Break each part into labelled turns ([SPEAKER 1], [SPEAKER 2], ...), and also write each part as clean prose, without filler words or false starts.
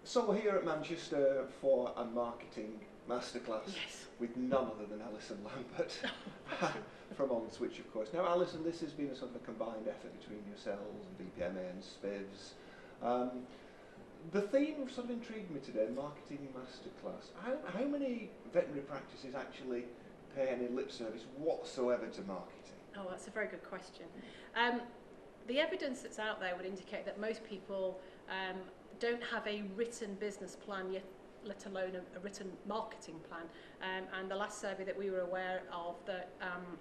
[SPEAKER 1] So we're here at Manchester for a Marketing Masterclass
[SPEAKER 2] Yes.
[SPEAKER 1] with none other than Alison Lambert from On Switch, of course. Now, Alison, this has been a sort of a combined effort between yourselves and BPMA and SPIVs. The theme sort of intrigued me today, Marketing Masterclass. How many veterinary practices actually pay any lip service whatsoever to marketing?
[SPEAKER 2] Oh, that's a very good question. The evidence that's out there would indicate that most people don't have a written business plan yet, let alone a written marketing plan. And the last survey that we were aware of that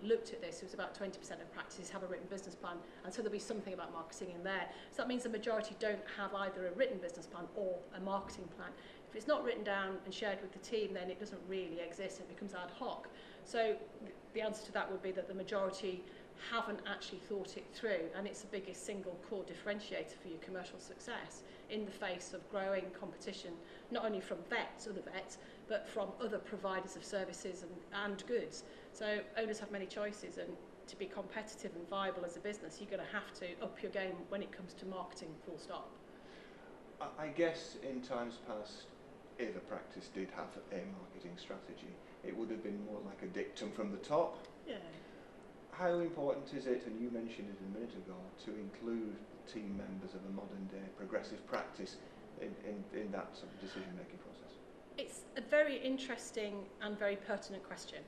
[SPEAKER 2] looked at this, it was about 20% of practices have a written business plan, and so there'll be something about marketing in there. So that means the majority don't have either a written business plan or a marketing plan. If it's not written down and shared with the team, then it doesn't really exist, it becomes ad hoc. So the answer to that would be that the majority haven't actually thought it through, and it's the biggest single core differentiator for your commercial success in the face of growing competition, not only from vets, other vets, but from other providers of services and goods. So owners have many choices, and to be competitive and viable as a business, you're going to have to up your game when it comes to marketing, full stop.
[SPEAKER 1] I guess in times past, if a practice did have a marketing strategy, it would have been more like a dictum from the top.
[SPEAKER 2] Yeah.
[SPEAKER 1] How important is it, and you mentioned it a minute ago, to include team members of a modern day progressive practice in that sort of decision making process?
[SPEAKER 2] It's a very interesting and very pertinent question.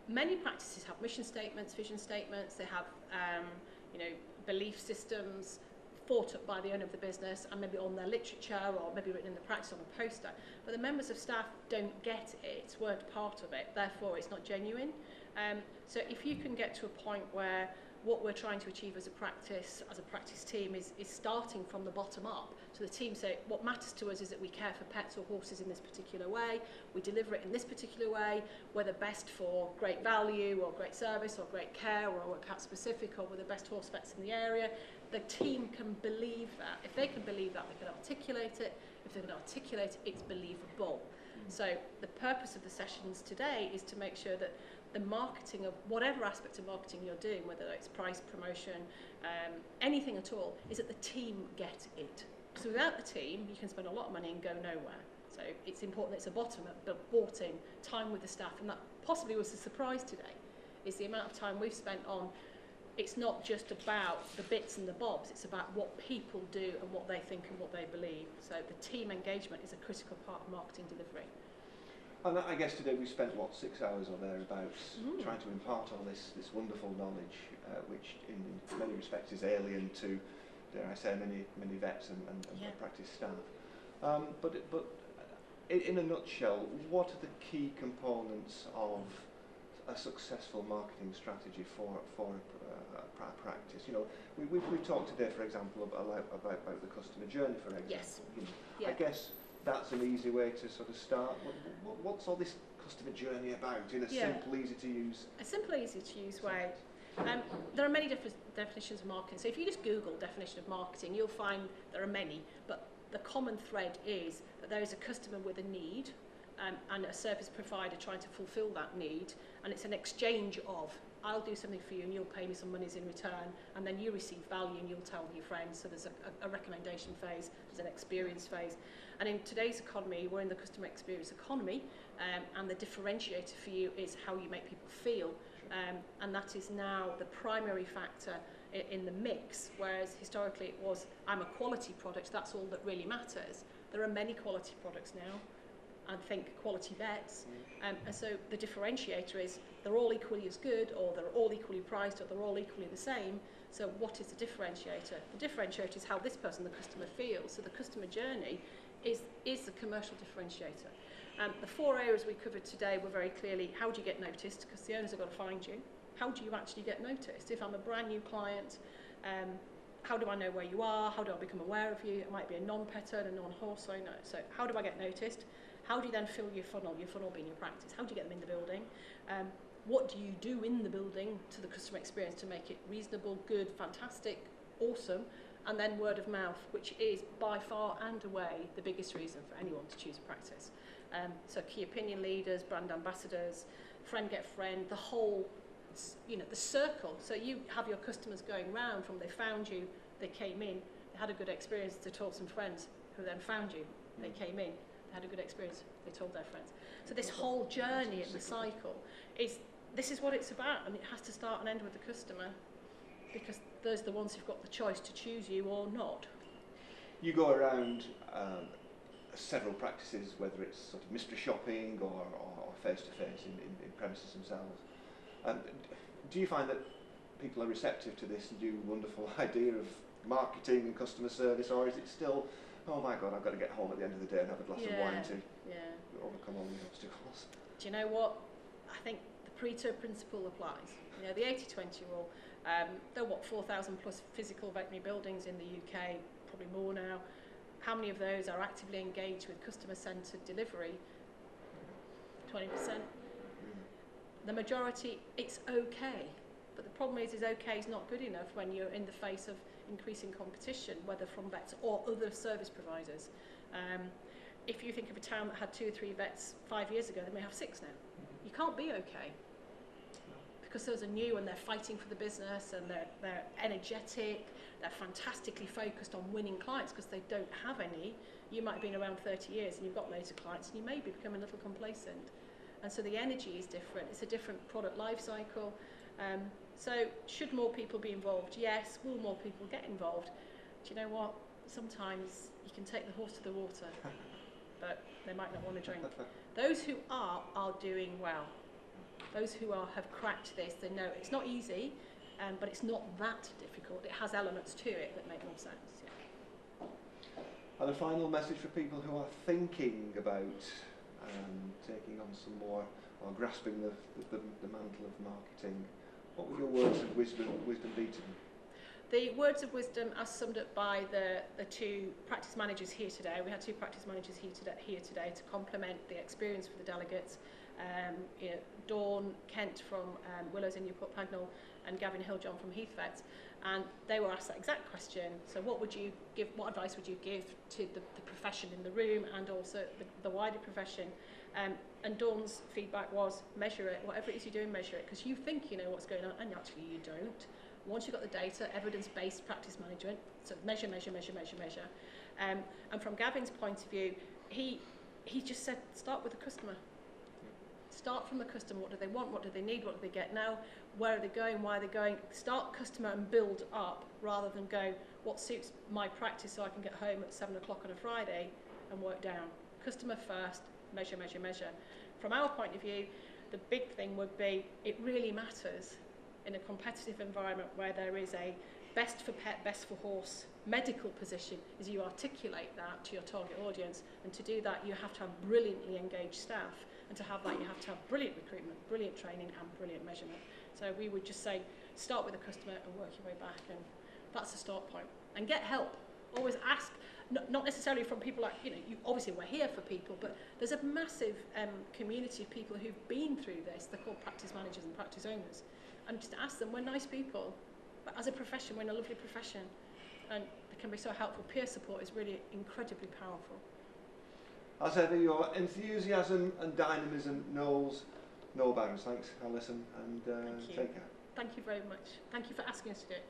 [SPEAKER 2] Many practices have mission statements, vision statements, they have belief systems thought up by the owner of the business and maybe on their literature or maybe written in the practice on a poster. But the members of staff don't get it, weren't part of it, therefore it's not genuine. So if you can get to a point where what we're trying to achieve as a practice team is starting from the bottom up. So the team say, what matters to us is that we care for pets or horses in this particular way, we deliver it in this particular way, whether best for great value or great service or great care or we're cat specific or we're the best horse vets in the area. The team can believe that. If they can believe that, they can articulate it. If they can articulate it, it's believable. So the purpose of the sessions today is to make sure that the marketing of whatever aspect of marketing you're doing, whether it's price, promotion, anything at all, is that the team get it. So without the team, you can spend a lot of money and go nowhere. So it's important that it's a bottom-up, but bought in, time with the staff, and that possibly was a surprise today, is the amount of time we've spent on. It's not just about the bits and the bobs, it's about what people do and what they think and what they believe. So the team engagement is a critical part of marketing delivery.
[SPEAKER 1] And I guess today we spent, 6 hours or thereabouts trying to impart all this wonderful knowledge, which in many respects is alien to, dare I say, many vets and practice staff. But in a nutshell, what are the key components of a successful marketing strategy for a practice? You know, we've talked today, for example, about the customer journey, for example.
[SPEAKER 2] Yes.
[SPEAKER 1] You know,
[SPEAKER 2] Yeah.
[SPEAKER 1] I guess that's an easy way to sort of start. What's all this customer journey about in a simple, easy to use?
[SPEAKER 2] A simple, easy to use way. There are many different definitions of marketing. So if you just Google definition of marketing, you'll find there are many, but the common thread is that there is a customer with a need and a service provider trying to fulfill that need, and it's an exchange of, I'll do something for you and you'll pay me some monies in return, and then you receive value and you'll tell your friends. So there's a recommendation phase, there's an experience phase. And in today's economy, we're in the customer experience economy, and the differentiator for you is how you make people feel. And that is now the primary factor in the mix, whereas historically it was, I'm a quality product, that's all that really matters. There are many quality products now, and think quality vets, and so the differentiator is they're all equally as good, or they're all equally priced, or they're all equally the same. So what is the differentiator? The differentiator is how this person, the customer, feels. So the customer journey is the commercial differentiator. The 4 areas we covered today were very clearly, how do you get noticed? Because the owners have got to find you. How do you actually get noticed? If I'm a brand new client, how do I know where you are? How do I become aware of you? It might be a non-pet owner, non-horse owner. So how do I get noticed? How do you then fill your funnel being your practice? How do you get them in the building? What do you do in the building to the customer experience to make it reasonable, good, fantastic, awesome? And then word of mouth, which is by far and away the biggest reason for anyone to choose a practice. So key opinion leaders, brand ambassadors, friend get friend, the whole, the circle. So you have your customers going round from they found you, they came in, they had a good experience, they told some friends who then found you. They came in, they had a good experience, they told their friends. So this whole journey in the cycle this is what it's about, and it has to start and end with the customer, because those are the ones who've got the choice to choose you or not.
[SPEAKER 1] You go around several practices, whether it's sort of mystery shopping or face-to-face in premises themselves. Do you find that people are receptive to this new wonderful idea of marketing and customer service, or is it still, oh my God, I've got to get home at the end of the day and have a glass of wine to overcome all these obstacles?
[SPEAKER 2] Do you know what? I think the Pareto principle applies. You know, the 80-20 rule. There are 4,000 plus physical veterinary buildings in the UK, probably more now. How many of those are actively engaged with customer-centred delivery? 20%. The majority, it's okay. But the problem is okay is not good enough when you're in the face of increasing competition, whether from vets or other service providers. If you think of a town that had 2 or 3 vets 5 years ago, they may have 6 now. You can't be okay, because those are new and they're fighting for the business, and they're energetic, they're fantastically focused on winning clients because they don't have any. You might have been around 30 years and you've got loads of clients, and you may be becoming a little complacent. And so the energy is different. It's a different product life cycle. So should more people be involved? Yes. Will more people get involved? Do you know what? Sometimes you can take the horse to the water, but they might not want to drink. Those who are doing well. Those who have cracked this, they know it's not easy, but it's not that difficult. It has elements to it that make more sense. Yeah.
[SPEAKER 1] And a final message for people who are thinking about taking on some more, or grasping the mantle of marketing. What would your words of wisdom be to them?
[SPEAKER 2] The words of wisdom are summed up by the 2 practice managers here today. We had 2 practice managers here today to complement the experience for the delegates. Dawn Kent from Willows in Newport Pagnell and Gavin Hilljohn from Heath Vets, and they were asked that exact question. So what advice would you give to the profession in the room and also the wider profession? And Dawn's feedback was, measure it. Whatever it is you're doing, measure it, because you think you know what's going on and actually you don't. Once you've got the data, evidence-based practice management, so measure. And from Gavin's point of view, he just said, start with the customer. Start from the customer. What do they want? What do they need? What do they get now? Where are they going? Why are they going? Start customer and build up, rather than go, what suits my practice so I can get home at 7 o'clock on a Friday and work down. Customer first, measure. From our point of view, the big thing would be, it really matters in a competitive environment where there is a best for pet, best for horse medical position, is you articulate that to your target audience, and to do that you have to have brilliantly engaged staff, and to have that you have to have brilliant recruitment, brilliant training and brilliant measurement. So we would just say, start with the customer and work your way back, and that's the start point. And get help. Always ask, not necessarily from people like, obviously we're here for people, but there's a massive community of people who've been through this. They're called practice managers and practice owners. And just ask them, we're nice people, but as a profession, we're in a lovely profession, and it can be so helpful. Peer support is really incredibly powerful. As ever, your enthusiasm and dynamism knows no bounds. Thanks, Alison, and take care. Thank you very much. Thank you for asking us to do it.